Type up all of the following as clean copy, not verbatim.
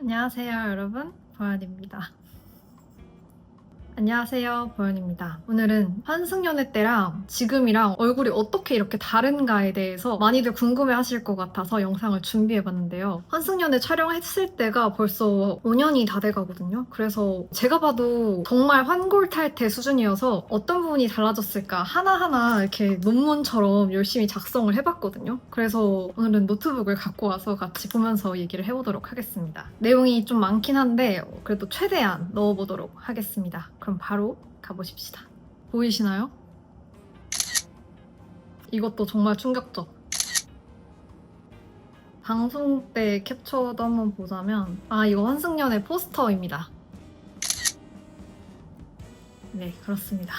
안녕하세요 여러분, 보현입니다. 안녕하세요, 보현입니다. 오늘은 환승연애 때랑 지금이랑 얼굴이 어떻게 이렇게 다른가에 대해서 많이들 궁금해하실 것 같아서 영상을 준비해봤는데요. 환승연애 촬영했을 때가 벌써 5년이 다 돼가거든요. 그래서 제가 봐도 정말 환골탈태 수준이어서 어떤 부분이 달라졌을까 하나하나 이렇게 논문처럼 열심히 작성을 해봤거든요. 그래서 오늘은 노트북을 갖고 와서 같이 보면서 얘기를 해보도록 하겠습니다. 내용이 좀 많긴 한데 그래도 최대한 넣어보도록 하겠습니다. 그럼 바로 가보십시다. 보이시나요? 이것도 정말 충격적. 방송 때 캡처도 한번 보자면 이거 환승연애 포스터입니다. 네, 그렇습니다.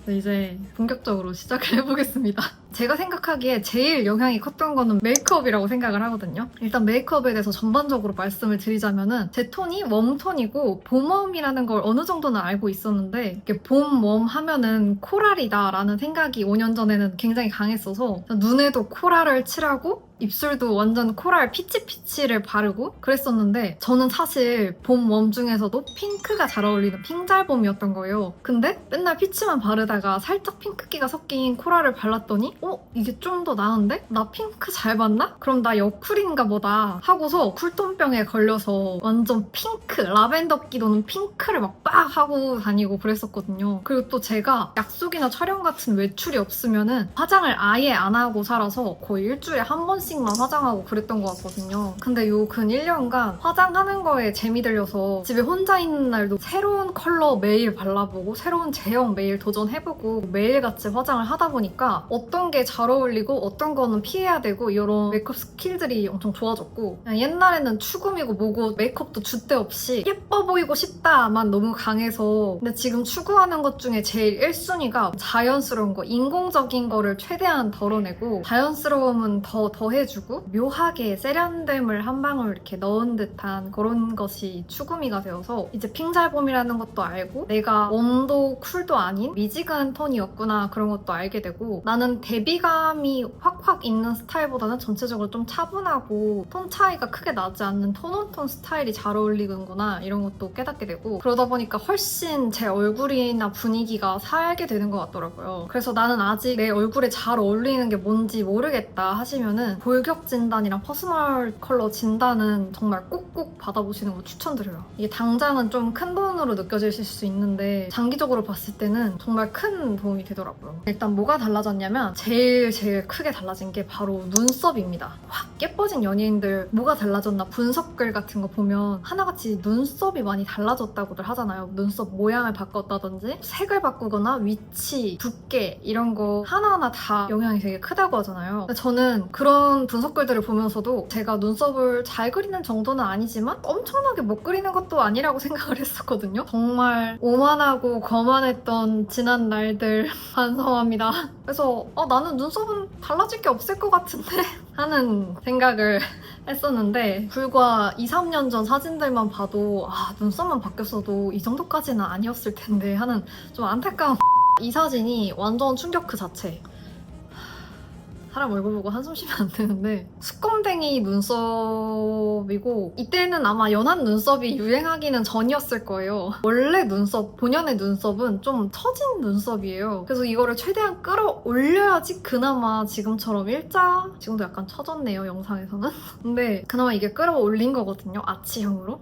이제 본격적으로 시작을 해보겠습니다. 제가 생각하기에 제일 영향이 컸던 거는 메이크업이라고 생각을 하거든요. 일단 메이크업에 대해서 전반적으로 말씀을 드리자면은 제 톤이 웜톤이고 봄웜이라는 걸 어느 정도는 알고 있었는데 이게 봄웜 하면은 코랄이다 라는 생각이 5년 전에는 굉장히 강했어서 눈에도 코랄을 칠하고 입술도 완전 코랄 피치피치를 바르고 그랬었는데 저는 사실 봄웜 중에서도 핑크가 잘 어울리는 핑잘봄이었던 거예요. 근데 맨날 피치만 바르다가 살짝 핑크기가 섞인 코랄을 발랐더니 이게 좀 더 나은데? 나 핑크 잘 봤나? 그럼 나 여쿨인가 보다 하고서 쿨톤병에 걸려서 완전 핑크, 라벤더 기도는 핑크를 막 빡 하고 다니고 그랬었거든요. 그리고 또 제가 약속이나 촬영 같은 외출이 없으면은 화장을 아예 안 하고 살아서 거의 일주일에 한 번씩만 화장하고 그랬던 것 같거든요. 근데 요 근 1년간 화장하는 거에 재미 들려서 집에 혼자 있는 날도 새로운 컬러 매일 발라보고 새로운 제형 매일 도전해보고 매일같이 화장을 하다 보니까 어떤 게 잘 어울리고 어떤 거는 피해야 되고 이런 메이크업 스킬들이 엄청 좋아졌고 그냥 옛날에는 추구미고 뭐고 메이크업도 줏대 없이 예뻐 보이고 싶다만 너무 강해서 근데 지금 추구하는 것 중에 제일 1순위가 자연스러운 거, 인공적인 거를 최대한 덜어내고 자연스러움은 더 더해주고 묘하게 세련됨을 한 방울 이렇게 넣은 듯한 그런 것이 추구미가 되어서 이제 핑잘봄이라는 것도 알고 내가 웜도 쿨도 아닌 미지근한 톤이었구나 그런 것도 알게 되고 나는 대비감이 확확 있는 스타일보다는 전체적으로 좀 차분하고 톤 차이가 크게 나지 않는 톤온톤 스타일이 잘 어울리는구나 이런 것도 깨닫게 되고 그러다 보니까 훨씬 제 얼굴이나 분위기가 살게 되는 것 같더라고요. 그래서 나는 아직 내 얼굴에 잘 어울리는 게 뭔지 모르겠다 하시면은 골격 진단이랑 퍼스널 컬러 진단은 정말 꼭꼭 받아보시는 거 추천드려요. 이게 당장은 좀 큰 돈으로 느껴지실 수 있는데 장기적으로 봤을 때는 정말 큰 도움이 되더라고요. 일단 뭐가 달라졌냐면 제일 크게 달라진 게 바로 눈썹입니다. 확 예뻐진 연예인들 뭐가 달라졌나 분석글 같은 거 보면 하나같이 눈썹이 많이 달라졌다고들 하잖아요. 눈썹 모양을 바꿨다든지 색을 바꾸거나 위치, 두께 이런 거 하나하나 다 영향이 되게 크다고 하잖아요. 근데 저는 그런 분석글들을 보면서도 제가 눈썹을 잘 그리는 정도는 아니지만 엄청나게 못 그리는 것도 아니라고 생각을 했었거든요. 정말 오만하고 거만했던 지난 날들 반성합니다. 그래서 나는 눈썹은 달라질 게 없을 것 같은데 하는 생각을 했었는데 불과 2, 3년 전 사진들만 봐도 눈썹만 바뀌었어도 이 정도까지는 아니었을 텐데 하는 좀 안타까운 이 사진이 완전 충격 그 자체. 사람 얼굴 보고 한숨 쉬면 안 되는데 수검댕이 눈썹이고 이때는 아마 연한 눈썹이 유행하기는 전이었을 거예요. 원래 눈썹, 본연의 눈썹은 좀 처진 눈썹이에요. 그래서 이거를 최대한 끌어올려야지 그나마 지금처럼 지금도 약간 처졌네요 영상에서는. 근데 그나마 이게 끌어올린 거거든요, 아치형으로.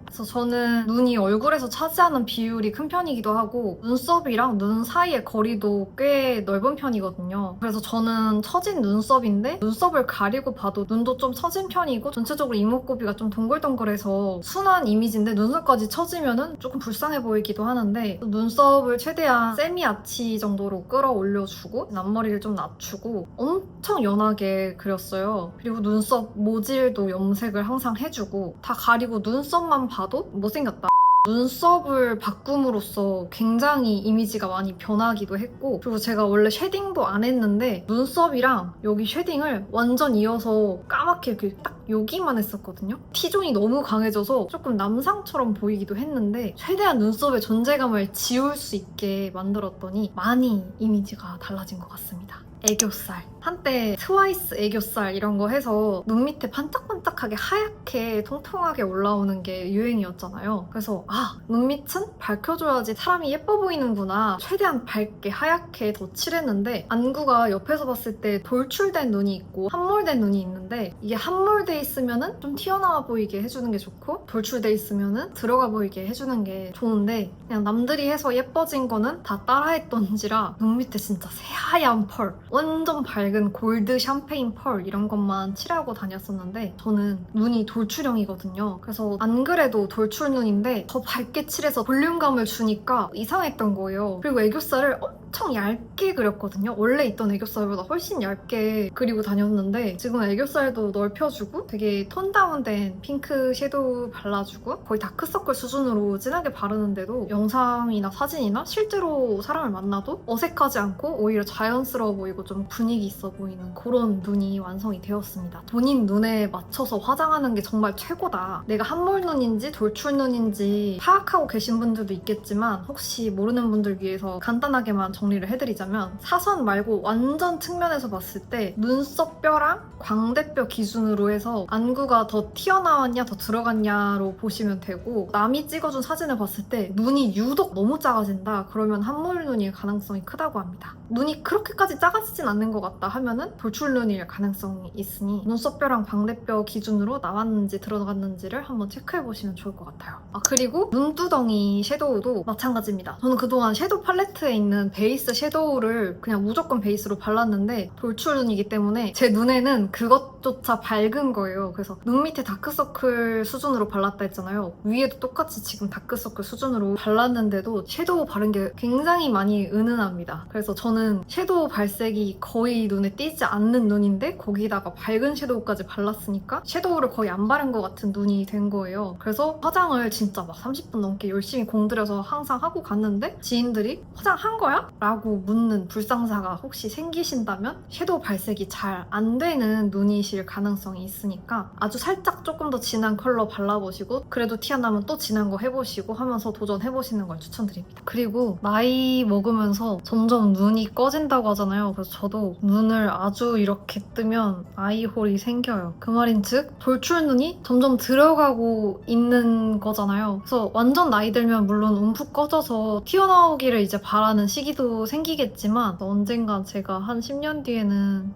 그래서 저는 눈이 얼굴에서 차지하는 비율이 큰 편이기도 하고 눈썹이랑 눈 사이의 거리도 꽤 넓은 편이거든요. 그래서 저는 처진 눈썹인데 눈썹을 가리고 봐도 눈도 좀 처진 편이고 전체적으로 이목구비가 좀 동글동글해서 순한 이미지인데 눈썹까지 처지면은 조금 불쌍해 보이기도 하는데 눈썹을 최대한 세미 아치 정도로 끌어올려주고 앞머리를 좀 낮추고 엄청 연하게 그렸어요. 그리고 눈썹 모질도 염색을 항상 해주고 다 가리고 눈썹만 봐도 못생겼다. 눈썹을 바꿈으로써 굉장히 이미지가 많이 변하기도 했고 그리고 제가 원래 쉐딩도 안 했는데 눈썹이랑 여기 쉐딩을 완전 이어서 까맣게 이렇게 딱 여기만 했었거든요. T존이 너무 강해져서 조금 남상처럼 보이기도 했는데 최대한 눈썹의 존재감을 지울 수 있게 만들었더니 많이 이미지가 달라진 것 같습니다. 애교살. 한때 트와이스 애교살 이런 거 해서 눈 밑에 반짝반짝하게 하얗게 통통하게 올라오는 게 유행이었잖아요. 그래서 눈 밑은 밝혀줘야지 사람이 예뻐 보이는구나. 최대한 밝게 하얗게 더 칠했는데 안구가 옆에서 봤을 때 돌출된 눈이 있고 함몰된 눈이 있는데 이게 함몰돼 있으면은 좀 튀어나와 보이게 해주는 게 좋고 돌출돼 있으면은 들어가 보이게 해주는 게 좋은데 그냥 남들이 해서 예뻐진 거는 다 따라했던지라 눈 밑에 진짜 새하얀 펄 완전 밝은 골드 샴페인 펄 이런 것만 칠하고 다녔었는데 저는 눈이 돌출형이거든요. 그래서 안 그래도 돌출 눈인데 더 밝게 칠해서 볼륨감을 주니까 이상했던 거예요. 그리고 애교살을 엄청 얇게 그렸거든요. 원래 있던 애교살보다 훨씬 얇게 그리고 다녔는데 지금 애교살도 넓혀주고 되게 톤 다운된 핑크 섀도우 발라주고 거의 다크서클 수준으로 진하게 바르는데도 영상이나 사진이나 실제로 사람을 만나도 어색하지 않고 오히려 자연스러워 보이고 좀 분위기 있어 보이는 그런 눈이 완성이 되었습니다. 본인 눈에 맞춰서 화장하는 게 정말 최고다. 내가 함몰 눈인지 돌출 눈인지 파악하고 계신 분들도 있겠지만 혹시 모르는 분들 위해서 간단하게만 정리를 해드리자면 사선 말고 완전 측면에서 봤을 때 눈썹뼈랑 광대뼈 기준으로 해서 안구가 더 튀어나왔냐 더 들어갔냐로 보시면 되고 남이 찍어준 사진을 봤을 때 눈이 유독 너무 작아진다 그러면 함몰 눈일 가능성이 크다고 합니다. 눈이 그렇게까지 작아지진 않는 것 같다 하면은 돌출 눈일 가능성이 있으니 눈썹뼈랑 광대뼈 기준으로 나왔는지 들어갔는지를 한번 체크해보시면 좋을 것 같아요. 그리고 눈두덩이 섀도우도 마찬가지입니다. 저는 그동안 섀도우 팔레트에 있는 베이스 섀도우를 그냥 무조건 베이스로 발랐는데 돌출 눈이기 때문에 제 눈에는 그것조차 밝은 거예요. 그래서 눈 밑에 다크서클 수준으로 발랐다 했잖아요. 위에도 똑같이 지금 다크서클 수준으로 발랐는데도 섀도우 바른 게 굉장히 많이 은은합니다. 그래서 저는 섀도우 발색이 거의 눈에 띄지 않는 눈인데 거기다가 밝은 섀도우까지 발랐으니까 섀도우를 거의 안 바른 것 같은 눈이 된 거예요. 그래서 화장을 진짜 막 30분 넘게 열심히 공들여서 항상 하고 갔는데 지인들이 화장한 거야? 라고 묻는 불상사가 혹시 생기신다면 섀도우 발색이 잘 안 되는 눈이실 가능성이 있으니까 아주 살짝 조금 더 진한 컬러 발라보시고 그래도 티 안 나면 또 진한 거 해보시고 하면서 도전해보시는 걸 추천드립니다. 그리고 나이 먹으면서 점점 눈이 꺼진다고 하잖아요. 그래서 저도 눈을 아주 이렇게 뜨면 아이홀이 생겨요. 그 말인즉 돌출 눈이 점점 들어가고 있는 거잖아요. 그래서 완전 나이 들면 물론 움푹 꺼져서 튀어나오기를 이제 바라는 시기도 생기겠지만 언젠간 제가 한 10년 뒤에는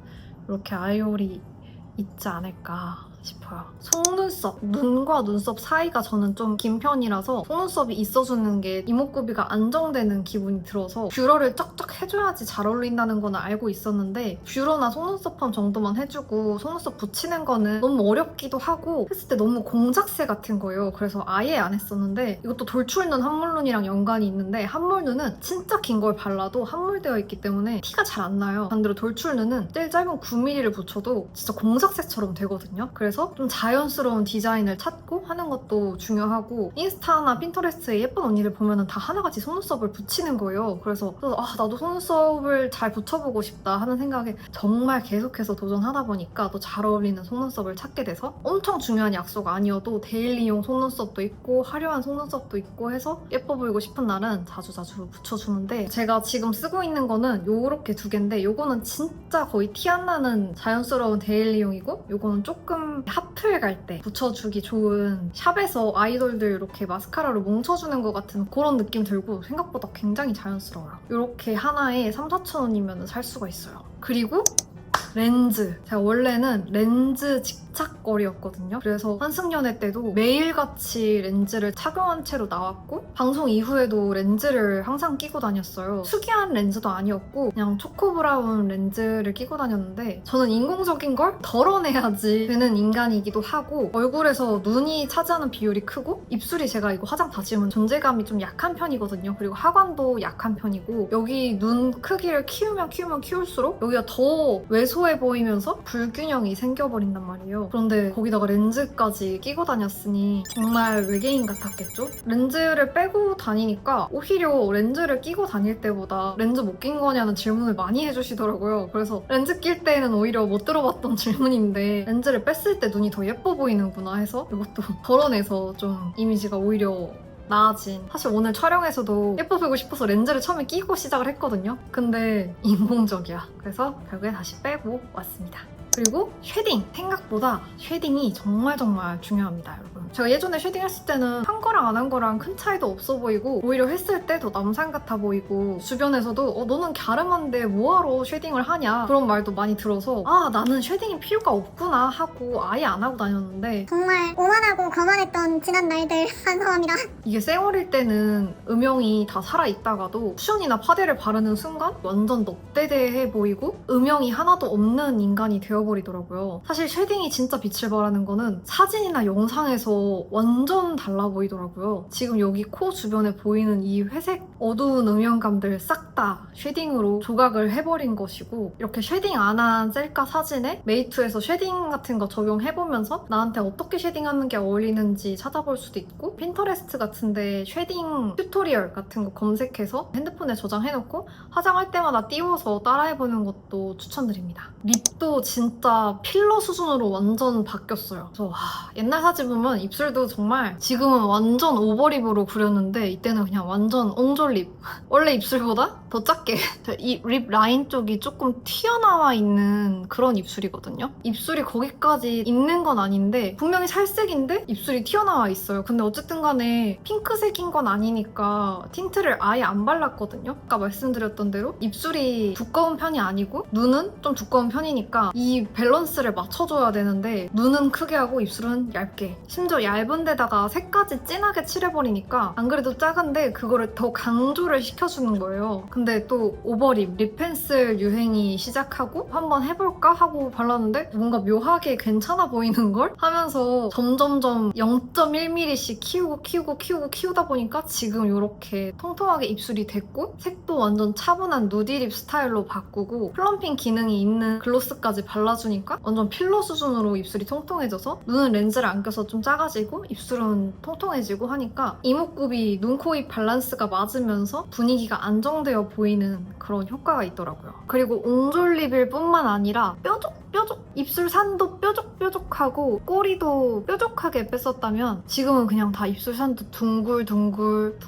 이렇게 아이홀이 있지 않을까 싶어요. 속눈썹, 눈과 눈썹 사이가 저는 좀 긴 편이라서 속눈썹이 있어주는 게 이목구비가 안정되는 기분이 들어서 뷰러를 쩍쩍 해줘야지 잘 어울린다는 건 알고 있었는데 뷰러나 속눈썹펌 정도만 해주고 속눈썹 붙이는 거는 너무 어렵기도 하고 했을 때 너무 공작새 같은 거예요. 그래서 아예 안 했었는데 이것도 돌출눈, 함몰눈이랑 연관이 있는데 함몰눈은 진짜 긴 걸 발라도 함몰되어 있기 때문에 티가 잘 안 나요. 반대로 돌출눈은 제일 짧은 9mm를 붙여도 진짜 공작새처럼 되거든요. 그래서 좀 자연스러운 디자인을 찾고 하는 것도 중요하고 인스타나 핀터레스트에 예쁜 언니들 보면은 다 하나같이 속눈썹을 붙이는 거예요. 그래서 나도 속눈썹을 잘 붙여보고 싶다 하는 생각에 정말 계속해서 도전하다 보니까 또 잘 어울리는 속눈썹을 찾게 돼서 엄청 중요한 약속 아니어도 데일리용 속눈썹도 있고 화려한 속눈썹도 있고 해서 예뻐 보이고 싶은 날은 자주자주 붙여주는데 제가 지금 쓰고 있는 거는 요렇게 두 개인데 요거는 진짜 거의 티 안 나는 자연스러운 데일리용이고 요거는 조금 하플 갈 때 붙여주기 좋은 샵에서 아이돌들 이렇게 마스카라로 뭉쳐주는 것 같은 그런 느낌 들고 생각보다 굉장히 자연스러워요. 이렇게 하나에 3,4,000원이면 살 수가 있어요. 그리고 렌즈. 제가 원래는 렌즈 집착거리였거든요. 그래서 환승연애 때도 매일같이 렌즈를 착용한 채로 나왔고 방송 이후에도 렌즈를 항상 끼고 다녔어요. 특이한 렌즈도 아니었고 그냥 초코브라운 렌즈를 끼고 다녔는데 저는 인공적인 걸 덜어내야지 되는 인간이기도 하고 얼굴에서 눈이 차지하는 비율이 크고 입술이 제가 이거 화장 다 지우면 존재감이 좀 약한 편이거든요. 그리고 하관도 약한 편이고 여기 눈 크기를 키우면 키울수록 여기 여기가 더 왜소해 보이면서 불균형이 생겨버린단 말이에요. 그런데 거기다가 렌즈까지 끼고 다녔으니 정말 외계인 같았겠죠? 렌즈를 빼고 다니니까 오히려 렌즈를 끼고 다닐 때보다 렌즈 못 낀 거냐는 질문을 많이 해주시더라고요. 그래서 렌즈 낄 때는 오히려 못 들어봤던 질문인데 렌즈를 뺐을 때 눈이 더 예뻐 보이는구나 해서 이것도 덜어내서 좀 이미지가 오히려 나아진. 사실 오늘 촬영에서도 예뻐 보이고 싶어서 렌즈를 처음에 끼고 시작을 했거든요. 근데 인공적이야. 그래서 결국에 다시 빼고 왔습니다. 그리고 쉐딩! 생각보다 쉐딩이 정말 중요합니다, 여러분. 제가 예전에 쉐딩 했을 때는 한 거랑 안 한 거랑 큰 차이도 없어 보이고 오히려 했을 때 더 남산 같아 보이고 주변에서도 너는 갸름한데 뭐하러 쉐딩을 하냐 그런 말도 많이 들어서 나는 쉐딩이 필요가 없구나 하고 아예 안 하고 다녔는데 정말 오만하고 거만했던 지난 날들 반성합니다. 이게 쌩얼일 때는 음영이 다 살아있다가도 쿠션이나 파데를 바르는 순간 완전 넙대대해 보이고 음영이 하나도 없는 인간이 되어버리더라고요. 사실 쉐딩이 진짜 빛을 발하는 거는 사진이나 영상에서 완전 달라 보이더라고요. 지금 여기 코 주변에 보이는 이 회색 어두운 음영감들 싹 다 쉐딩으로 조각을 해버린 것이고 이렇게 쉐딩 안 한 셀카 사진에 메이투에서 쉐딩 같은 거 적용해보면서 나한테 어떻게 쉐딩하는 게 어울리는지 찾아볼 수도 있고 핀터레스트 같은데 쉐딩 튜토리얼 같은 거 검색해서 핸드폰에 저장해놓고 화장할 때마다 띄워서 따라해보는 것도 추천드립니다. 립도 진짜 필러 수준으로 완전 바뀌었어요. 그래서 옛날 사진 보면 입술도 정말 지금은 완전 오버립으로 그렸는데 이때는 그냥 완전 옹졸립. 원래 입술보다 더 작게 이 립 라인 쪽이 조금 튀어나와 있는 그런 입술이거든요. 입술이 거기까지 있는 건 아닌데 분명히 살색인데 입술이 튀어나와 있어요. 근데 어쨌든 간에 핑크색인 건 아니니까 틴트를 아예 안 발랐거든요. 아까 말씀드렸던 대로 입술이 두꺼운 편이 아니고 눈은 좀 두꺼운 편이니까 이 밸런스를 맞춰줘야 되는데 눈은 크게 하고 입술은 얇게 심지어 얇은 데다가 색까지 진하게 칠해버리니까 안 그래도 작은데 그거를 더 강조를 시켜주는 거예요. 근데 또 오버립, 립 펜슬 유행이 시작하고 한번 해볼까 하고 발랐는데 뭔가 묘하게 괜찮아 보이는 걸 하면서 점점점 0.1mm씩 키우다 보니까 지금 이렇게 통통하게 입술이 됐고 색도 완전 차분한 누디립 스타일로 바꾸고 플럼핑 기능이 있는 글로스까지 발라주니까 완전 필러 수준으로 입술이 통통해져서 눈은 렌즈를 안 껴서 좀 작아지고 입술은 통통해지고 하니까 이목구비, 눈, 코, 입 밸런스가 맞으면서 분위기가 안정되어 보이는 그런 효과가 있더라고요. 그리고 옹졸립일 뿐만 아니라 뾰족 입술 산도 뾰족하고 꼬리도 뾰족하게 뺐었다면 지금은 그냥 다 입술 산도 둥글둥글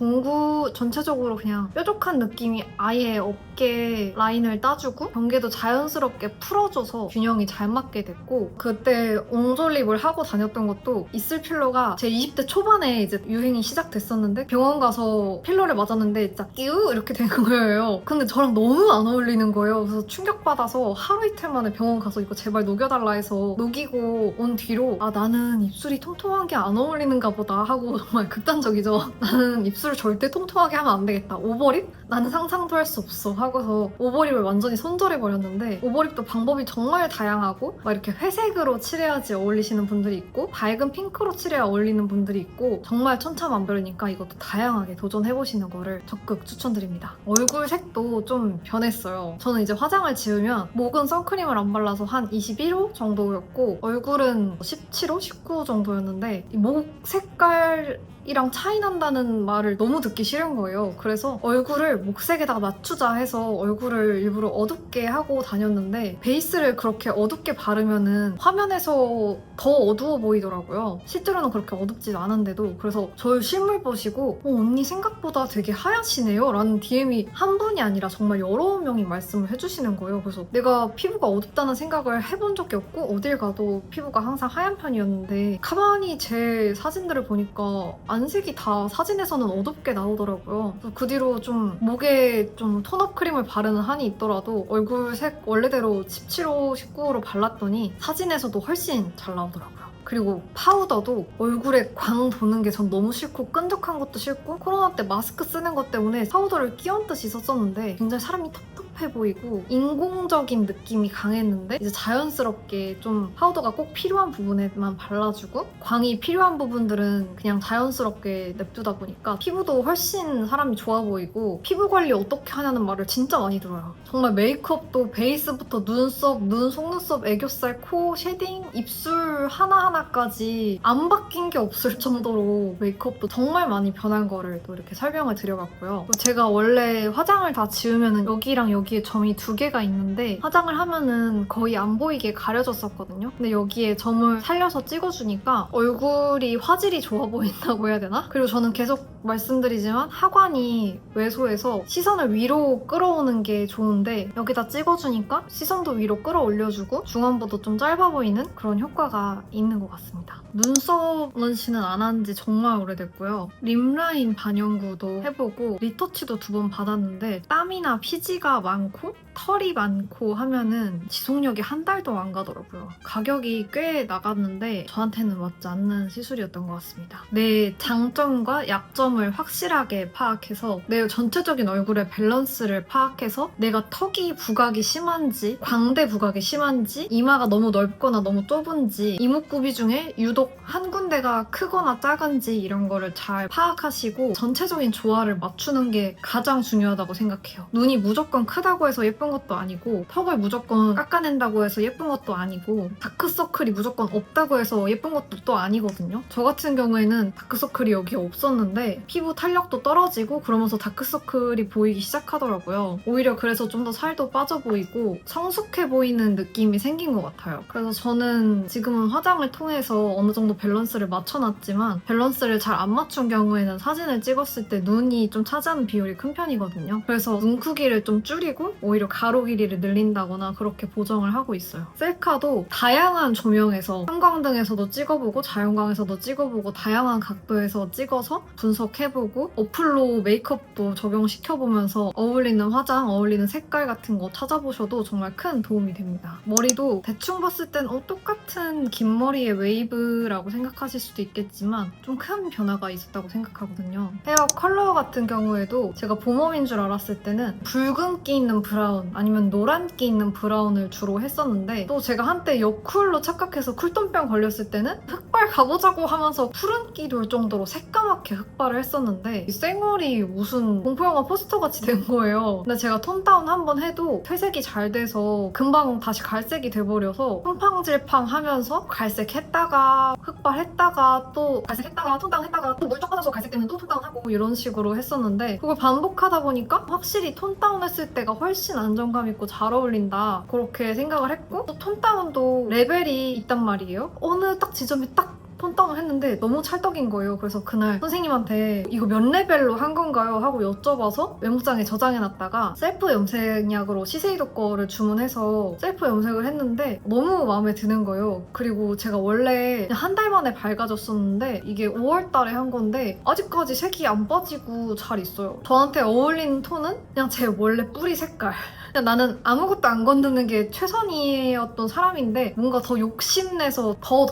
전체적으로 그냥 뾰족한 느낌이 아예 없게 라인을 따주고 경계도 자연스럽게 풀어줘서 균형이 잘 맞게 됐고 그때 옹졸립을 하고 다녔던 것도 있을 필러가 제 20대 초반에 이제 유행이 시작됐었는데 병원 가서 필러를 맞았는데 진짜 끼우 이렇게 된 거예요. 근데 저랑 너무 안 어울리는 거예요. 그래서 충격받아서 하루 이틀 만에 병원 가서 이거 제발 녹여달라 해서 녹이고 온 뒤로 나는 입술이 통통한 게 안 어울리는가 보다 하고 정말 극단적이죠. 나는 입술을 절대 통통하게 하면 안 되겠다. 오버립? 나는 상상도 할 수 없어 하고서 오버립을 완전히 손절해버렸는데 오버립도 방법이 정말 다양하고 막 이렇게 회색으로 칠해야지 어울리시는 분들이 있고 밝은 핑크로 칠해야 어울리는 분들이 있고 정말 천차만별이니까 이것도 다양하게 도전해보시는 거를 적극 추천드립니다. 얼굴 색도 좀 변했어요. 저는 이제 화장을 지으면 목은 선크림을 안 발라서 한 21호 정도였고 얼굴은 17호, 19호 정도였는데 이 목 색깔이랑 차이 난다는 말을 너무 듣기 싫은 거예요. 그래서 얼굴을 목색에다가 맞추자 해서 얼굴을 일부러 어둡게 하고 다녔는데 베이스를 그렇게 어둡게 바르면은 화면에서 더 어두워 보이더라고요. 실제로는 그렇게 어둡지도 않은데도. 그래서 저를 실물 보시고 언니 생각보다 되게 하얗시네요 라는 DM이 한 분이 아니라 정말 여러 명이 말씀을 해주시는 거예요. 그래서 내가 피부가 어둡다는 생각을 해본 적이 없고 어딜 가도 피부가 항상 하얀 편이었는데 가만히 제 사진들을 보니까 안색이 다 사진에서는 어둡게 나오더라고요. 그래서 그 뒤로 좀 목에 좀 톤업 크림을 바르는 한이 있더라도 얼굴 색 원래대로 17호, 19호로 발랐더니 사진에서도 훨씬 잘 나오더라고요. 그리고 파우더도 얼굴에 광 도는 게 전 너무 싫고 끈적한 것도 싫고 코로나 때 마스크 쓰는 것 때문에 파우더를 끼얹듯이 썼었는데 굉장히 사람이 텁텁해 힙합해 보이고 인공적인 느낌이 강했는데 이제 자연스럽게 좀 파우더가 꼭 필요한 부분에만 발라주고 광이 필요한 부분들은 그냥 자연스럽게 냅두다 보니까 피부도 훨씬 사람이 좋아 보이고 피부 관리 어떻게 하냐는 말을 진짜 많이 들어요. 정말 메이크업도 베이스부터 눈썹, 눈, 속눈썹, 애교살, 코, 쉐딩, 입술 하나하나까지 안 바뀐 게 없을 정도로 메이크업도 정말 많이 변한 거를 또 이렇게 설명을 드려봤고요. 제가 원래 화장을 다 지우면은 여기랑 여기에 점이 2개가 있는데 화장을 하면은 거의 안 보이게 가려졌었거든요. 근데 여기에 점을 살려서 찍어주니까 얼굴이 화질이 좋아 보인다고 해야 되나? 그리고 저는 계속 말씀드리지만 하관이 왜소해서 시선을 위로 끌어오는 게 좋은데 여기다 찍어주니까 시선도 위로 끌어올려주고 중안부도 좀 짧아 보이는 그런 효과가 있는 것 같습니다. 눈썹 원시는 안 한 지 정말 오래됐고요. 립라인 반영구도 해보고 리터치도 2번 받았는데 땀이나 피지가 많고 털이 많고 하면은 지속력이 한 달도 안 가더라고요. 가격이 꽤 나갔는데 저한테는 맞지 않는 시술이었던 것 같습니다. 내 장점과 약점을 확실하게 파악해서 내 전체적인 얼굴의 밸런스를 파악해서 내가 턱이 부각이 심한지 광대 부각이 심한지 이마가 너무 넓거나 너무 좁은지 이목구비 중에 유독 한 군데가 크거나 작은지 이런 거를 잘 파악하시고 전체적인 조화를 맞추는 게 가장 중요하다고 생각해요. 눈이 무조건 크다고 해서 예쁜 것도 아니고 턱을 무조건 깎아낸다고 해서 예쁜 것도 아니고 다크서클이 무조건 없다고 해서 예쁜 것도 또 아니거든요. 저 같은 경우에는 다크서클이 여기에 없었는데 피부 탄력도 떨어지고 그러면서 다크서클이 보이기 시작하더라고요. 오히려 그래서 좀 더 살도 빠져 보이고 성숙해 보이는 느낌이 생긴 것 같아요. 그래서 저는 지금은 화장을 통해서 어느 정도 밸런스를 맞춰놨지만 밸런스를 잘 안 맞춘 경우에는 사진을 찍었을 때 눈이 좀 차지하는 비율이 큰 편이거든요. 그래서 눈 크기를 좀 줄이고 오히려 가로 길이를 늘린다거나 그렇게 보정을 하고 있어요. 셀카도 다양한 조명에서 형광등에서도 찍어보고 자연광에서도 찍어보고 다양한 각도에서 찍어서 분석해보고 어플로 메이크업도 적용시켜보면서 어울리는 화장, 어울리는 색깔 같은 거 찾아보셔도 정말 큰 도움이 됩니다. 머리도 대충 봤을 땐 똑같은 긴 머리의 웨이브라고 생각하실 수도 있겠지만 좀 큰 변화가 있었다고 생각하거든요. 헤어 컬러 같은 경우에도 제가 봄웜인 줄 알았을 때는 붉은기 있는 브라운 아니면 노란기 있는 브라운을 주로 했었는데 또 제가 한때 여쿨로 착각해서 쿨톤병 걸렸을 때는 흑발 가보자고 하면서 푸른기 돌 정도로 새까맣게 흑발을 했었는데 이 쌩얼이 무슨 공포영화 포스터같이 된 거예요. 근데 제가 톤다운 한번 해도 퇴색이 잘 돼서 금방 다시 갈색이 돼버려서 팡팡질팡 하면서 갈색했다가 흑발했다가 또 갈색했다가 톤다운 했다가 또 물쩍 빠져서 갈색되면 또 톤다운 하고 이런 식으로 했었는데 그걸 반복하다 보니까 확실히 톤다운 했을 때가 훨씬 안정감 있고 잘 어울린다 그렇게 생각을 했고 또 톤다운도 레벨이 있단 말이에요. 어느 딱 지점이 딱 톤다운을 했는데 너무 찰떡인 거예요. 그래서 그날 선생님한테 이거 몇 레벨로 한 건가요? 하고 여쭤봐서 메모장에 저장해놨다가 셀프 염색약으로 시세이도 거를 주문해서 셀프 염색을 했는데 너무 마음에 드는 거예요. 그리고 제가 원래 한 달 만에 밝아졌었는데 이게 5월 달에 한 건데 아직까지 색이 안 빠지고 잘 있어요. 저한테 어울리는 톤은 그냥 제 원래 뿌리 색깔. 그냥 나는 아무것도 안 건드는 게 최선이었던 사람인데 뭔가 더 욕심내서 더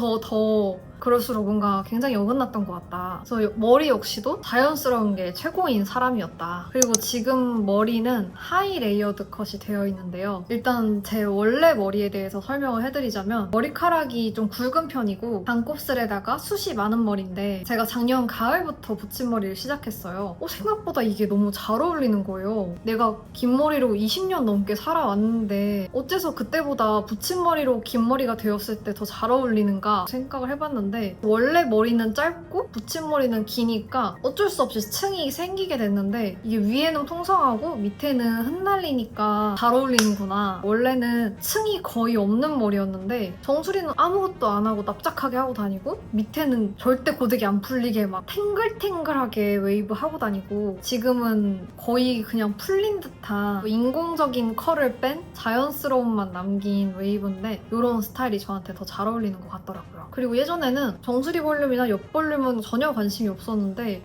그럴수록 뭔가 굉장히 어긋났던 것 같다. 그래서 머리 역시도 자연스러운 게 최고인 사람이었다. 그리고 지금 머리는 하이 레이어드 컷이 되어 있는데요. 일단 제 원래 머리에 대해서 설명을 해드리자면 머리카락이 좀 굵은 편이고 반곱슬에다가 숱이 많은 머리인데 제가 작년 가을부터 붙임머리를 시작했어요. 생각보다 이게 너무 잘 어울리는 거예요. 내가 긴 머리로 20년 넘게 살아왔는데 어째서 그때보다 붙임머리로 긴 머리가 되었을 때 더 잘 어울리는가 생각을 해봤는데 원래 머리는 짧고 붙임머리는 기니까 어쩔 수 없이 층이 생기게 됐는데 이게 위에는 풍성하고 밑에는 흩날리니까 잘 어울리는구나. 원래는 층이 거의 없는 머리였는데 정수리는 아무것도 안 하고 납작하게 하고 다니고 밑에는 절대 고데기 안 풀리게 막 탱글탱글하게 웨이브 하고 다니고 지금은 거의 그냥 풀린 듯한 인공적인 컬을 뺀 자연스러움만 남긴 웨이브인데 이런 스타일이 저한테 더 잘 어울리는 것 같더라고요. 그리고 예전에는 정수리 볼륨이나 옆 볼륨은 전혀 관심이 없었는데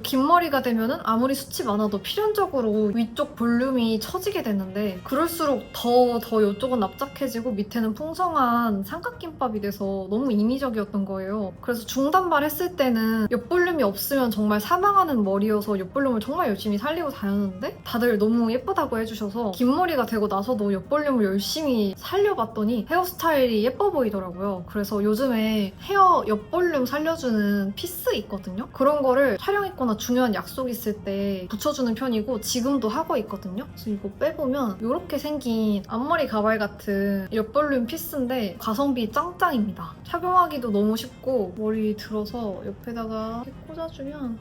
긴 머리가 되면은 아무리 숱이 많아도 필연적으로 위쪽 볼륨이 처지게 되는데 그럴수록 더 이쪽은 납작해지고 밑에는 풍성한 삼각김밥이 돼서 너무 인위적이었던 거예요. 그래서 중단발 했을 때는 옆볼륨이 없으면 정말 사망하는 머리여서 옆볼륨을 정말 열심히 살리고 다녔는데 다들 너무 예쁘다고 해주셔서 긴 머리가 되고 나서도 옆볼륨을 열심히 살려봤더니 헤어스타일이 예뻐 보이더라고요. 그래서 요즘에 헤어 옆볼륨 살려주는 피스 있거든요. 그런 거를 촬영 있거나 중요한 약속 있을 때 붙여주는 편이고 지금도 하고 있거든요. 그래서 이거 빼보면 이렇게 생긴 앞머리 가발 같은 옆볼륨 피스인데 가성비 짱짱입니다. 착용하기도 너무 쉽고 머리 들어서 옆에다가 이렇게 꽂아주면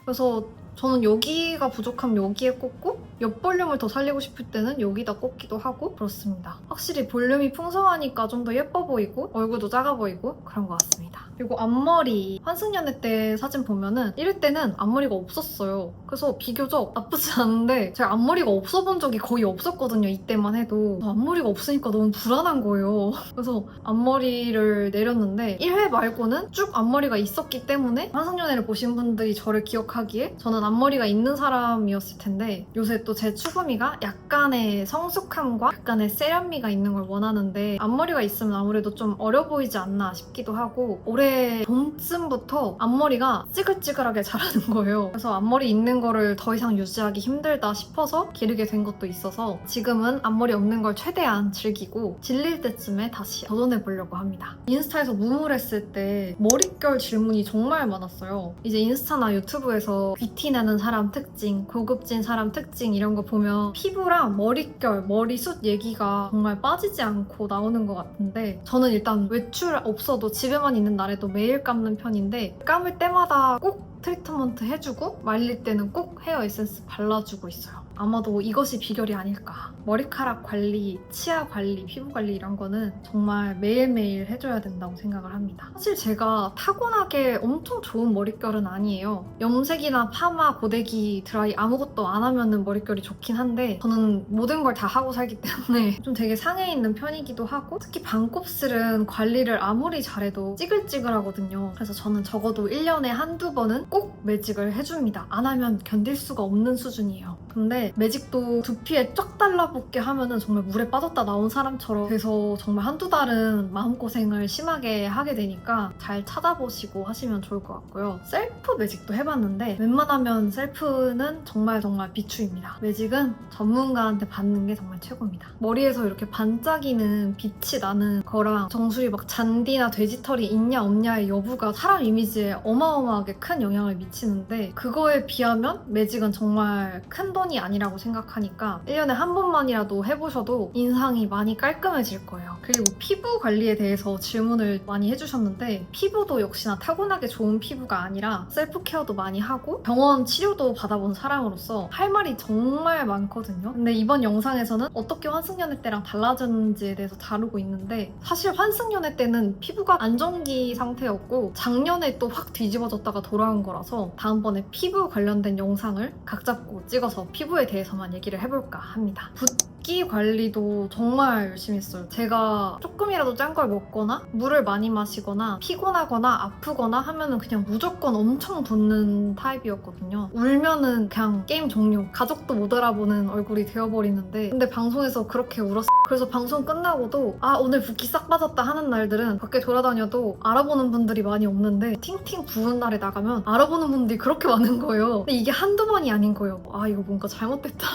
그래서 저는 여기가 부족하면 여기에 꽂고 옆볼륨을 더 살리고 싶을 때는 여기다 꽂기도 하고 그렇습니다. 확실히 볼륨이 풍성하니까 좀 더 예뻐 보이고 얼굴도 작아 보이고 그런 것 같습니다. 그리고 앞머리 환승연애 때 사진 보면은 이럴 때는 앞머리가 없었어요. 그래서 비교적 나쁘지 않은데 제가 앞머리가 없어 본 적이 거의 없었거든요. 이때만 해도 앞머리가 없으니까 너무 불안한 거예요. 그래서 앞머리를 내렸는데 1회 말고는 쭉 앞머리가 있었기 때문에 환승연애를 보신 분들이 저를 기억하기에 저는 앞머리가 있는 사람이었을 텐데 요새 또 제 추구미가 약간의 성숙함과 약간의 세련미가 있는 걸 원하는데 앞머리가 있으면 아무래도 좀 어려 보이지 않나 싶기도 하고 올해 봄쯤부터 앞머리가 찌글찌글하게 자라는 거예요. 그래서 앞머리 있는 거를 더 이상 유지하기 힘들다 싶어서 기르게 된 것도 있어서 지금은 앞머리 없는 걸 최대한 즐기고 질릴 때쯤에 다시 도전해보려고 합니다. 인스타에서 무물했을 때 머릿결 질문이 정말 많았어요. 이제 인스타나 유튜브에서 귀티 나는 사람 특징, 고급진 사람 특징 이런 거 보면 피부랑 머릿결, 머리숱 얘기가 정말 빠지지 않고 나오는 것 같은데 저는 일단 외출 없어도 집에만 있는 날에도 매일 감는 편인데 감을 때마다 꼭 트리트먼트 해주고 말릴 때는 꼭 헤어 에센스 발라주고 있어요. 아마도 이것이 비결이 아닐까. 머리카락 관리, 치아 관리, 피부 관리 이런 거는 정말 매일매일 해줘야 된다고 생각을 합니다. 사실 제가 타고나게 엄청 좋은 머릿결은 아니에요. 염색이나 파마, 고데기, 드라이 아무것도 안 하면은 머릿결이 좋긴 한데 저는 모든 걸 다 하고 살기 때문에 좀 되게 상해 있는 편이기도 하고 특히 반곱슬은 관리를 아무리 잘해도 찌글찌글하거든요. 그래서 저는 적어도 1년에 한두 번은 꼭 매직을 해줍니다. 안 하면 견딜 수가 없는 수준이에요. 근데 매직도 두피에 쫙 달라붙게 하면은 정말 물에 빠졌다 나온 사람처럼 돼서 정말 한두 달은 마음고생을 심하게 하게 되니까 잘 찾아보시고 하시면 좋을 것 같고요. 셀프 매직도 해봤는데 웬만하면 셀프는 정말 비추입니다. 매직은 전문가한테 받는 게 정말 최고입니다. 머리에서 이렇게 반짝이는 빛이 나는 거랑 정수리 막 잔디나 돼지털이 있냐 없냐의 여부가 사람 이미지에 어마어마하게 큰 영향을 미치는데 그거에 비하면 매직은 정말 큰 돈이 아니라고 생각하니까 1년에 한 번만이라도 해보셔도 인상이 많이 깔끔해질 거예요. 그리고 피부 관리에 대해서 질문을 많이 해주셨는데 피부도 역시나 타고나게 좋은 피부가 아니라 셀프 케어도 많이 하고 병원 치료도 받아본 사람으로서 할 말이 정말 많거든요. 근데 이번 영상에서는 어떻게 환승연애 때랑 달라졌는지에 대해서 다루고 있는데 사실 환승연애 때는 피부가 안정기 상태였고 작년에 또 확 뒤집어졌다가 돌아온 거라서 다음번에 피부 관련된 영상을 각 잡고 찍어서 피부에 대해서만 얘기를 해볼까 합니다. 붓기 관리도 정말 열심히 했어요. 제가 조금이라도 짠 걸 먹거나 물을 많이 마시거나 피곤하거나 아프거나 하면은 그냥 무조건 엄청 붓는 타입이었거든요. 울면은 그냥 게임 종료. 가족도 못 알아보는 얼굴이 되어버리는데 근데 방송에서 그렇게 울었어요. 그래서 방송 끝나고도 오늘 붓기 싹 빠졌다 하는 날들은 밖에 돌아다녀도 알아보는 분들이 많이 없는데 팅팅 부은 날에 나가면 알아보는 분들이 그렇게 많은 거예요. 근데 이게 한두 번이 아닌 거예요. 이거 뭔가 잘못됐다.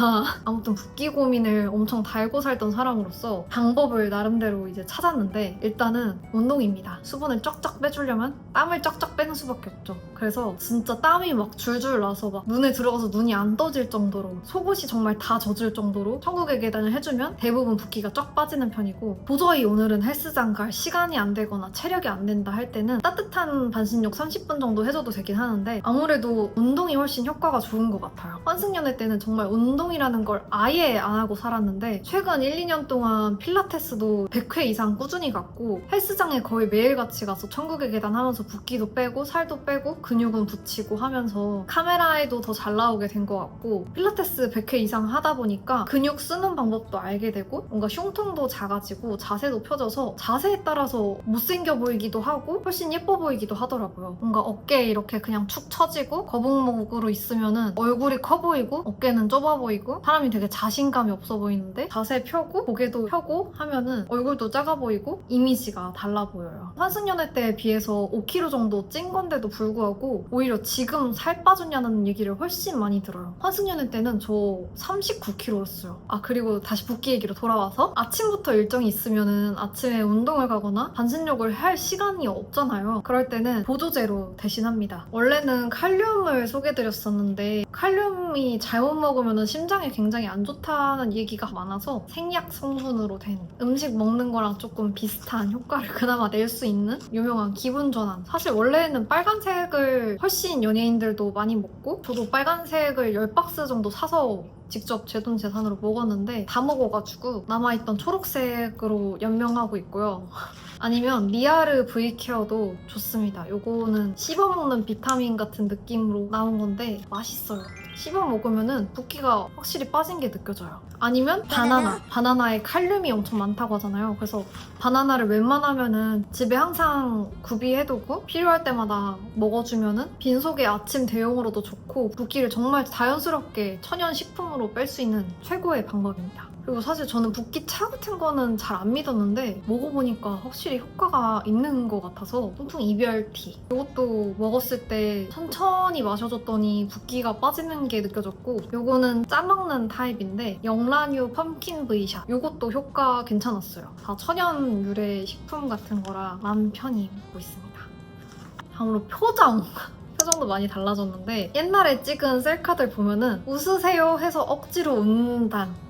아무튼 붓기 고민을 엄청 달고 살던 사람으로서 방법을 나름대로 이제 찾았는데 일단은 운동입니다. 수분을 쫙쫙 빼주려면 땀을 쫙쫙 빼는 수밖에 없죠. 그래서 진짜 땀이 막 줄줄 나서 막 눈에 들어가서 눈이 안 떠질 정도로 속옷이 정말 다 젖을 정도로 천국의 계단을 해주면 대부분 붓기가 쫙 빠지는 편이고 도저히 오늘은 헬스장 갈 시간이 안 되거나 체력이 안 된다 할 때는 따뜻한 반신욕 30분 정도 해줘도 되긴 하는데 아무래도 운동이 훨씬 효과가 좋은 것 같아요. 환승연애 때는 전에는 정말 운동이라는 걸 아예 안 하고 살았는데 최근 1, 2년 동안 필라테스도 100회 이상 꾸준히 갔고 헬스장에 거의 매일같이 가서 천국의 계단 하면서 붓기도 빼고 살도 빼고 근육은 붙이고 하면서 카메라에도 더 잘 나오게 된 것 같고 필라테스 100회 이상 하다 보니까 근육 쓰는 방법도 알게 되고 뭔가 흉통도 작아지고 자세도 펴져서 자세에 따라서 못생겨 보이기도 하고 훨씬 예뻐 보이기도 하더라고요. 뭔가 어깨 이렇게 그냥 축 처지고 거북목으로 있으면은 얼굴이 커 보이고 어깨는 좁아 보이고 사람이 되게 자신감이 없어 보이는데 자세 펴고 고개도 펴고 하면은 얼굴도 작아 보이고 이미지가 달라 보여요. 환승연애 때에 비해서 5kg 정도 찐 건데도 불구하고 오히려 지금 살 빠졌냐는 얘기를 훨씬 많이 들어요. 환승연애 때는 저 39kg였어요. 아 그리고 다시 붓기 얘기로 돌아와서 아침부터 일정이 있으면은 아침에 운동을 가거나 반신욕을 할 시간이 없잖아요. 그럴 때는 보조제로 대신합니다. 원래는 칼륨을 소개드렸었는데 칼륨이 잘못 먹으면 심장에 굉장히 안 좋다는 얘기가 많아서 생약 성분으로 된 음식 먹는 거랑 조금 비슷한 효과를 그나마 낼 수 있는 유명한 기분 전환. 사실 원래는 빨간색을 훨씬 연예인들도 많이 먹고 저도 빨간색을 10박스 정도 사서 직접 제 돈 재산으로 먹었는데 다 먹어가지고 남아있던 초록색으로 연명하고 있고요. 아니면 리아르 V케어도 좋습니다. 요거는 씹어먹는 비타민 같은 느낌으로 나온 건데 맛있어요. 씹어 먹으면은 붓기가 확실히 빠진 게 느껴져요. 아니면 바나나에 칼륨이 엄청 많다고 하잖아요. 그래서 바나나를 웬만하면은 집에 항상 구비해두고 필요할 때마다 먹어주면은 빈속에 아침 대용으로도 좋고 붓기를 정말 자연스럽게 천연 식품으로 뺄 수 있는 최고의 방법입니다. 그리고 사실 저는 붓기차 같은 거는 잘 안 믿었는데 먹어보니까 확실히 효과가 있는 것 같아서 통풍 이별티 이것도 먹었을 때 천천히 마셔줬더니 붓기가 빠지는 게 느껴졌고 요거는 짜먹는 타입인데 영란유 펌킨 V샷 요것도 효과 괜찮았어요. 다 천연 유래 식품 같은 거라 마음 편히 먹고 있습니다. 다음으로 표정도 많이 달라졌는데 옛날에 찍은 셀카들 보면은 웃으세요 해서 억지로 웃는단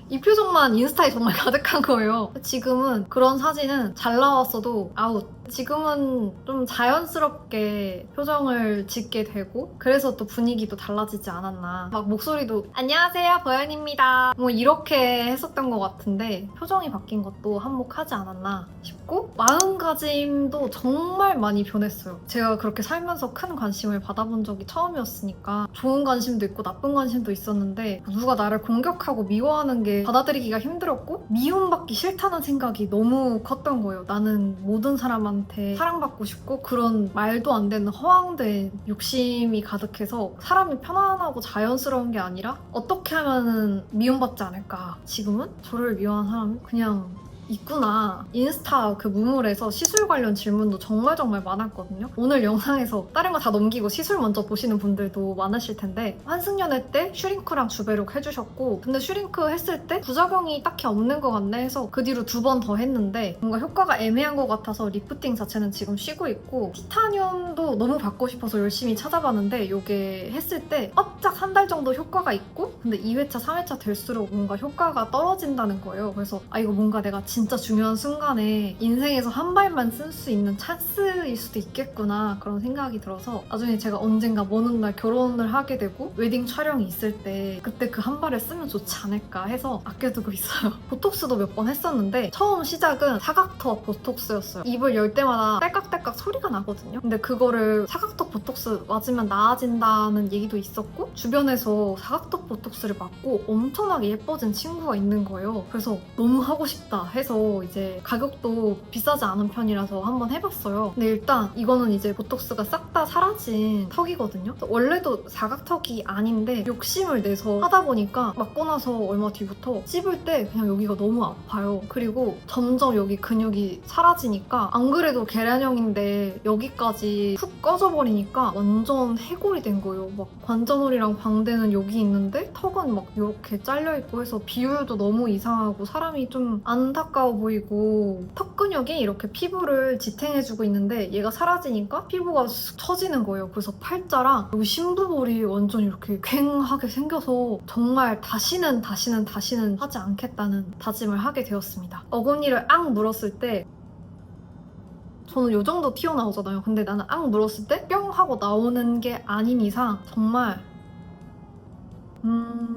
이 표정만 인스타에 정말 가득한 거예요. 지금은 그런 사진은 잘 나왔어도 아웃. 지금은 좀 자연스럽게 표정을 짓게 되고 그래서 또 분위기도 달라지지 않았나. 막 목소리도 안녕하세요 보현입니다 뭐 이렇게 했었던 것 같은데 표정이 바뀐 것도 한몫하지 않았나 싶고 마음가짐도 정말 많이 변했어요. 제가 그렇게 살면서 큰 관심을 받아본 적이 처음이었으니까 좋은 관심도 있고 나쁜 관심도 있었는데 누가 나를 공격하고 미워하는 게 받아들이기가 힘들었고 미움받기 싫다는 생각이 너무 컸던 거예요. 나는 모든 사람한테 사랑받고 싶고 그런 말도 안 되는 허황된 욕심이 가득해서 사람이 편안하고 자연스러운 게 아니라 어떻게 하면 미움받지 않을까. 지금은 저를 미워하는 사람은 그냥 있구나. 인스타 그 무물에서 시술 관련 질문도 정말 많았거든요. 오늘 영상에서 다른 거 다 넘기고 시술 먼저 보시는 분들도 많으실 텐데 환승연애 때 슈링크랑 주베록 해주셨고 근데 슈링크 했을 때 부작용이 딱히 없는 것 같네 해서 그 뒤로 2번 더 했는데 뭔가 효과가 애매한 것 같아서 리프팅 자체는 지금 쉬고 있고 티타늄도 너무 받고 싶어서 열심히 찾아봤는데 이게 했을 때 깜짝 1달 정도 효과가 있고 근데 2회차, 3회차 될수록 뭔가 효과가 떨어진다는 거예요. 그래서 아 이거 뭔가 내가 진짜 중요한 순간에 인생에서 한 발만 쓸 수 있는 찬스일 수도 있겠구나 그런 생각이 들어서 나중에 제가 언젠가 먼 훗날 결혼을 하게 되고 웨딩 촬영이 있을 때 그때 그 한 발을 쓰면 좋지 않을까 해서 아껴두고 있어요. 보톡스도 몇 번 했었는데 처음 시작은 사각턱 보톡스였어요. 입을 열 때마다 딸깍딸깍 소리가 나거든요. 근데 그거를 사각턱 보톡스 맞으면 나아진다는 얘기도 있었고 주변에서 사각턱 보톡스를 맞고 엄청나게 예뻐진 친구가 있는 거예요. 그래서 너무 하고 싶다 해서 이제 가격도 비싸지 않은 편이라서 한번 해봤어요. 근데 일단 이거는 이제 보톡스가 싹 다 사라진 턱이거든요. 원래도 사각턱이 아닌데 욕심을 내서 하다 보니까 맞고 나서 얼마 뒤부터 씹을 때 그냥 여기가 너무 아파요. 그리고 점점 여기 근육이 사라지니까 안 그래도 계란형인데 여기까지 푹 꺼져버리니까 완전 해골이 된 거예요. 막 관자놀이랑 광대는 여기 있는데 턱은 막 이렇게 잘려있고 해서 비율도 너무 이상하고 사람이 좀 안타까워 보이고 턱 근육이 이렇게 피부를 지탱해주고 있는데 얘가 사라지니까 피부가 쑥 처지는 거예요. 그래서 팔자랑 여기 심부볼이 완전 이렇게 괭하게 생겨서 정말 다시는 하지 않겠다는 다짐을 하게 되었습니다. 어금니를 악 물었을 때 저는 요 정도 튀어나오잖아요. 근데 나는 악 물었을 때 뿅 하고 나오는 게 아닌 이상 정말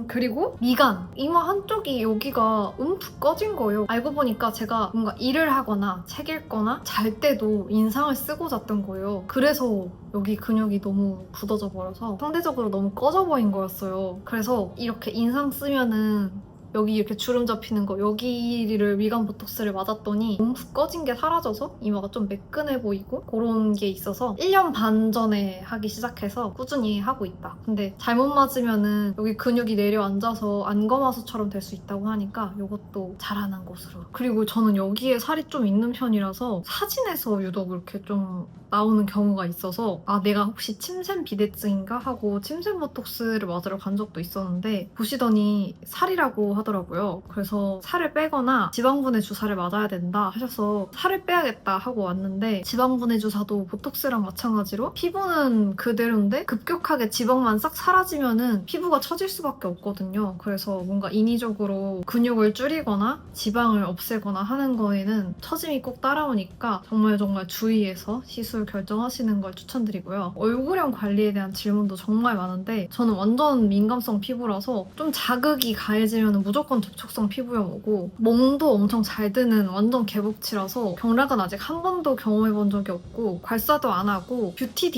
그리고 미간 이마 한쪽이 여기가 움푹 꺼진 거예요. 알고 보니까 제가 뭔가 일을 하거나 책 읽거나 잘 때도 인상을 쓰고 잤던 거예요. 그래서 여기 근육이 너무 굳어져 버려서 상대적으로 너무 꺼져 보인 거였어요. 그래서 이렇게 인상 쓰면은 여기 이렇게 주름 잡히는 거 여기를 미간 보톡스를 맞았더니 움푹 꺼진 게 사라져서 이마가 좀 매끈해 보이고 그런 게 있어서 1년 반 전에 하기 시작해서 꾸준히 하고 있다. 근데 잘못 맞으면은 여기 근육이 내려앉아서 안검하수처럼 될 수 있다고 하니까 이것도 잘하는 곳으로. 그리고 저는 여기에 살이 좀 있는 편이라서 사진에서 유독 이렇게 좀 나오는 경우가 있어서 아 내가 혹시 침샘 비대증인가 하고 침샘 보톡스를 맞으러 간 적도 있었는데 보시더니 살이라고 하더라고요. 그래서 살을 빼거나 지방분해 주사를 맞아야 된다 하셔서 살을 빼야겠다 하고 왔는데 지방분해 주사도 보톡스랑 마찬가지로 피부는 그대로인데 급격하게 지방만 싹 사라지면은 피부가 처질 수밖에 없거든요. 그래서 뭔가 인위적으로 근육을 줄이거나 지방을 없애거나 하는 거에는 처짐이 꼭 따라오니까 정말 주의해서 시술 결정하시는 걸 추천드리고요. 얼굴형 관리에 대한 질문도 정말 많은데 저는 완전 민감성 피부라서 좀 자극이 가해지면 무조건 접촉성 피부염 오고 멍도 엄청 잘 드는 완전 개복치라서 경락은 아직 한 번도 경험해본 적이 없고 괄사도 안 하고 뷰티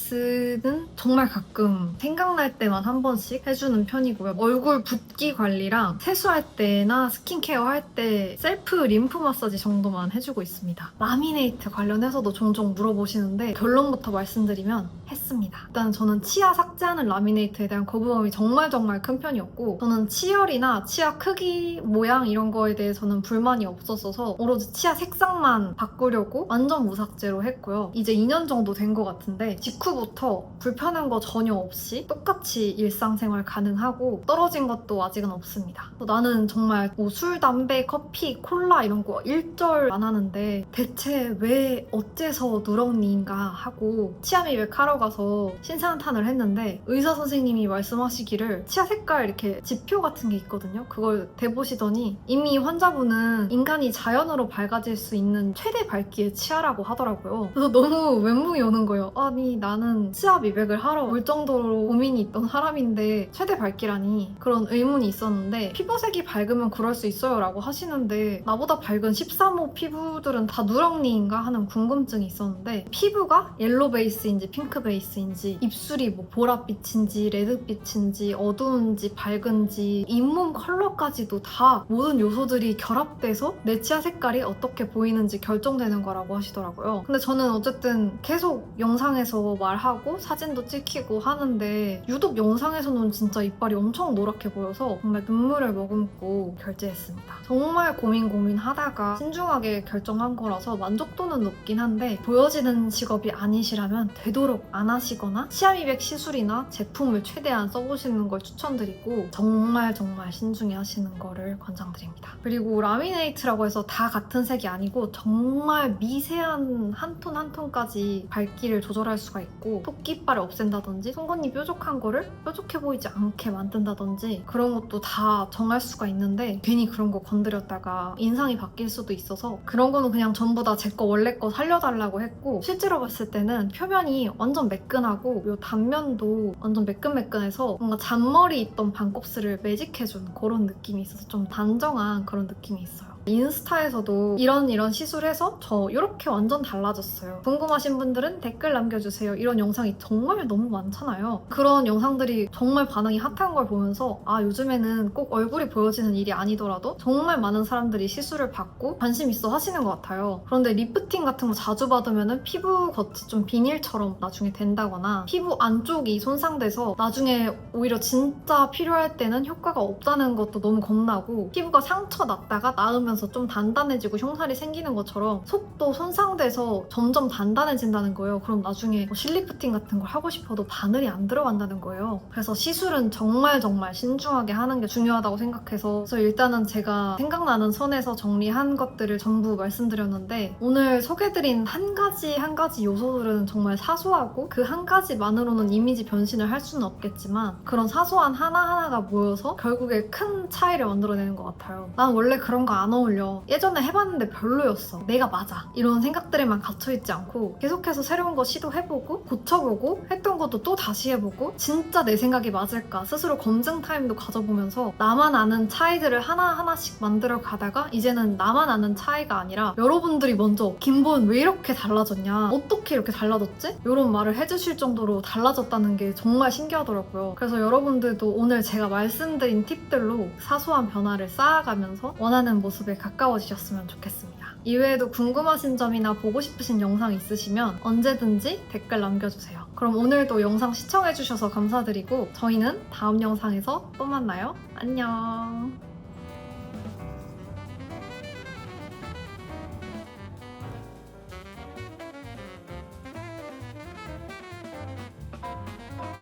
디바이스는 정말 가끔 생각날 때만 한 번씩 해주는 편이고요. 얼굴 붓기 관리랑 세수할 때나 스킨케어 할 때 셀프 림프 마사지 정도만 해주고 있습니다. 라미네이트 관련해서도 종종 물어보시는데 결론부터 말씀드리면 했습니다. 일단 저는 치아 삭제하는 라미네이트에 대한 거부감이 정말 큰 편이었고 저는 치열이나 치아 크기, 모양 이런 거에 대해서는 불만이 없었어서 오로지 치아 색상만 바꾸려고 완전 무삭제로 했고요. 이제 2년 정도 된 것 같은데 직후부터 불편한 거 전혀 없이 똑같이 일상생활 가능하고 떨어진 것도 아직은 없습니다. 나는 정말 뭐 술, 담배, 커피, 콜라 이런 거 일절 안 하는데 대체 왜 어째서 누렁니인가 하고 치아 미백하러 가서 신세한탄을 했는데 의사 선생님이 말씀하시기를 치아 색깔 이렇게 지표 같은 게 있거든요. 그걸 대보시더니 이미 환자분은 인간이 자연으로 밝아질 수 있는 최대 밝기의 치아라고 하더라고요. 그래서 너무 멘붕이 오는 거예요. 아니 나는 치아 미백을 하러 올 정도로 고민이 있던 사람인데 최대 밝기라니 그런 의문이 있었는데 피부색이 밝으면 그럴 수 있어요 라고 하시는데 나보다 밝은 13호 피부들은 다 누렁니인가 하는 궁금증이 있었는데 피부가 옐로 베이스인지 핑크 베이스인지 입술이 뭐 보랏빛인지 레드빛인지 어두운지 밝은지 잇몸 컬러까지도 다 모든 요소들이 결합돼서 내 치아 색깔이 어떻게 보이는지 결정되는 거라고 하시더라고요. 근데 저는 어쨌든 계속 영상에서 말하고 사진도 찍히고 하는데 유독 영상에서는 진짜 이빨이 엄청 노랗게 보여서 정말 눈물을 머금고 결제했습니다. 정말 고민하다가 신중하게 결정한 거라서 만족도는 높긴 한데 보여지는 직업이 아니시라면 되도록 안 하시거나 치아 미백 시술이나 제품을 최대한 써보시는 걸 추천드리고 정말 신중히 하시는 거를 권장드립니다. 그리고 라미네이트라고 해서 다 같은 색이 아니고 정말 미세한 한 톤 한 톤까지 밝기를 조절할 수가 있고 토끼이빨을 없앤다든지 송곳니 뾰족한 거를 뾰족해 보이지 않게 만든다든지 그런 것도 다 정할 수가 있는데 괜히 그런 거 건드렸다가 인상이 바뀔 수도 있어서 그런 거는 그냥 전부 다 제 거 원래 거 살려달라고 했고 실제로 봤을 때는 표면이 완전 매끈하고 요 단면도 완전 매끈매끈해서 뭔가 잔머리 있던 반곱슬을 매직해준 그런 느낌이 있어서 좀 단정한 그런 느낌이 있어요. 인스타에서도 이런 시술해서 저 이렇게 완전 달라졌어요. 궁금하신 분들은 댓글 남겨주세요. 이런 영상이 정말 너무 많잖아요. 그런 영상들이 정말 반응이 핫한 걸 보면서 아 요즘에는 꼭 얼굴이 보여지는 일이 아니더라도 정말 많은 사람들이 시술을 받고 관심 있어 하시는 것 같아요. 그런데 리프팅 같은 거 자주 받으면 피부 겉이 좀 비닐처럼 나중에 된다거나 피부 안쪽이 손상돼서 나중에 오히려 진짜 필요할 때는 효과가 없다는 것도 너무 겁나고 피부가 상처 났다가 나으면 좀 단단해지고 흉살이 생기는 것처럼 속도 손상돼서 점점 단단해진다는 거예요. 그럼 나중에 뭐 실리프팅 같은 걸 하고 싶어도 바늘이 안 들어간다는 거예요. 그래서 시술은 정말 신중하게 하는 게 중요하다고 생각해서 그래서 일단은 제가 생각나는 선에서 정리한 것들을 전부 말씀드렸는데 오늘 소개드린 한 가지 요소들은 정말 사소하고 그 한 가지만으로는 이미지 변신을 할 수는 없겠지만 그런 사소한 하나하나가 모여서 결국에 큰 차이를 만들어내는 것 같아요. 난 원래 그런 거 안 어울려. 예전에 해봤는데 별로였어. 내가 맞아. 이런 생각들에만 갇혀있지 않고 계속해서 새로운 거 시도해보고 고쳐보고 했던 것도 또 다시 해보고 진짜 내 생각이 맞을까 스스로 검증 타임도 가져보면서 나만 아는 차이들을 하나하나씩 만들어 가다가 이제는 나만 아는 차이가 아니라 여러분들이 먼저 김보은 왜 이렇게 달라졌냐? 어떻게 이렇게 달라졌지? 이런 말을 해주실 정도로 달라졌다는 게 정말 신기하더라고요. 그래서 여러분들도 오늘 제가 말씀드린 팁들로 사소한 변화를 쌓아가면서 원하는 모습에 가까워지셨으면 좋겠습니다. 이외에도 궁금하신 점이나 보고 싶으신 영상 있으시면 언제든지 댓글 남겨주세요. 그럼 오늘도 영상 시청해주셔서 감사드리고 저희는 다음 영상에서 또 만나요. 안녕.